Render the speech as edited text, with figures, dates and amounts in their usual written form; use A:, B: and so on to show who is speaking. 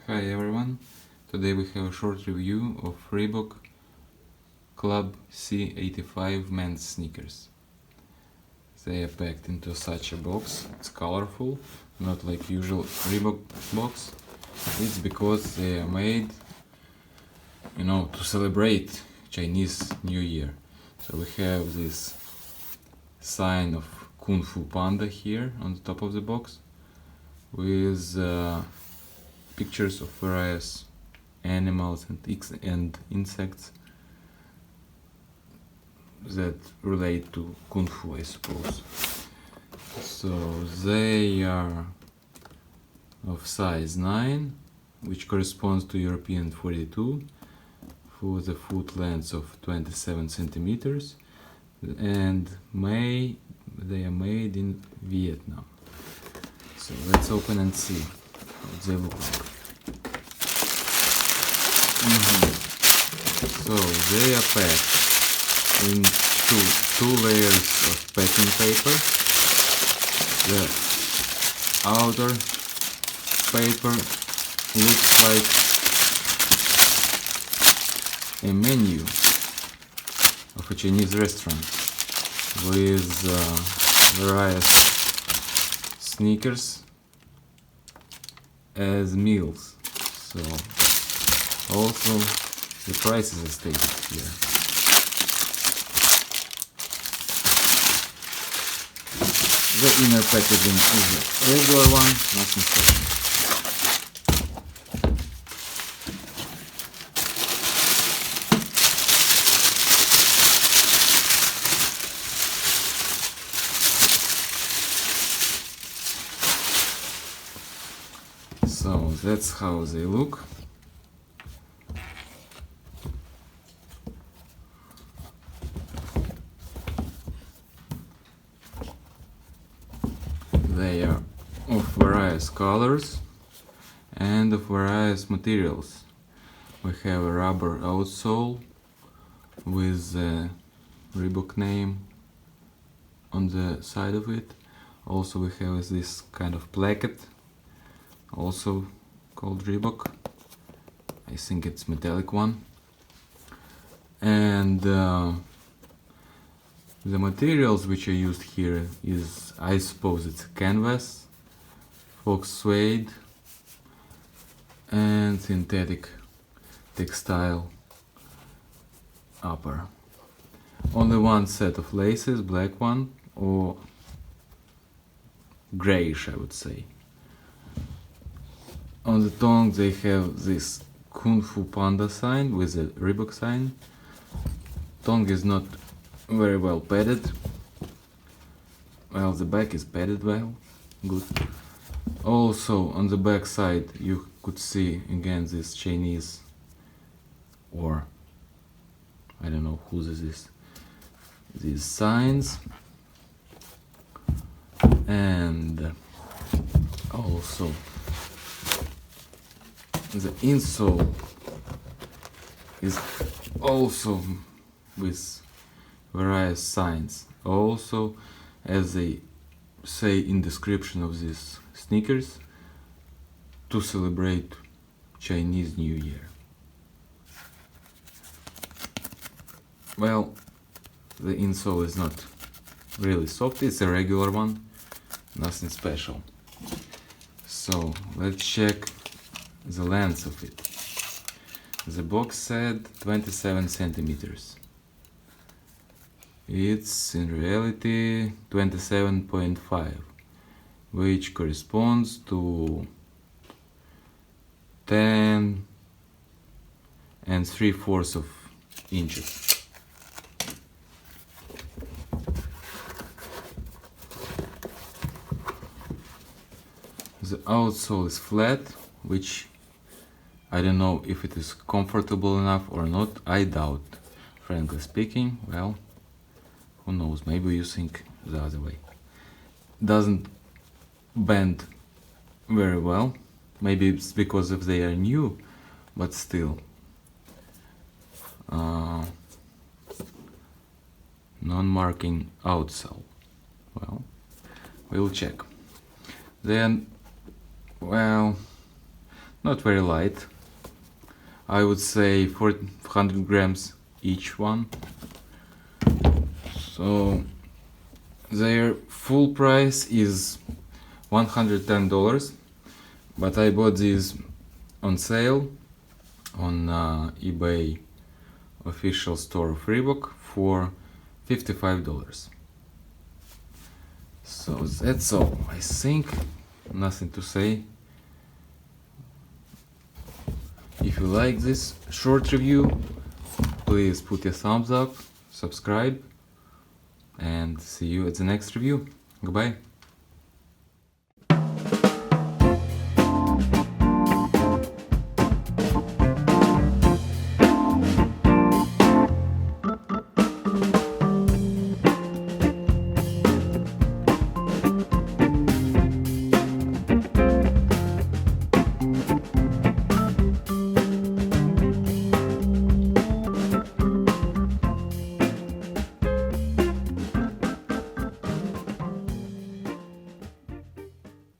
A: Hi everyone, today we have a short review of Reebok Club C 85 men's sneakers. They are packed into such a box. It's colorful, not like usual Reebok box. It's because they are made, to celebrate Chinese New Year. So we have this sign of Kung-fu Panda here on the top of the box with pictures of various animals and insects that relate to Kung Fu, I suppose. So they are of size 9, which corresponds to European 42, for the foot length of 27 centimeters, and they are made in Vietnam. So let's open and see how they look like. So they are packed in two layers of packing paper. The outer paper looks like a menu of a Chinese restaurant with various sneakers as meals. So also the prices are stated here. The inner packaging is the regular one, nothing special. So that's how they look. They are of various colors and of various materials. We have a rubber outsole with the Reebok name on the side of it. Also we have this kind of placket, also called Reebok. I think it's metallic one. And the materials which are used here is, I suppose it's canvas, fox suede and synthetic textile upper. Only one set of laces, black one or grayish, I would say. On the tongue they have this Kung Fu Panda sign with a Reebok sign. Tongue is not very well padded. Well, the back is padded well, good. Also on the back side you could see again this Chinese, or I don't know whose is this, these signs. And also the insole is also with various signs. Also, as they say in description of these sneakers, to celebrate Chinese New Year. Well, the insole is not really soft, it's a regular one, nothing special. So let's check the length of it. The box said 27 centimeters. It's in reality 27.5, which corresponds to 10 and 3/4 of inches. The outsole is flat, which I don't know if it is comfortable enough or not. I doubt, frankly speaking. Well, who knows, maybe you think the other way. Doesn't bend very well. Maybe it's because if they are new, but still. Non-marking outsole. Well, we'll check. Then, well, not very light. I would say 400 grams each one. So their full price is $110, but I bought these on sale on eBay official store of Reebok for $55. So that's all, I think. Nothing to say. If you like this short review, please put a thumbs up, subscribe, and see you at the next review. Goodbye.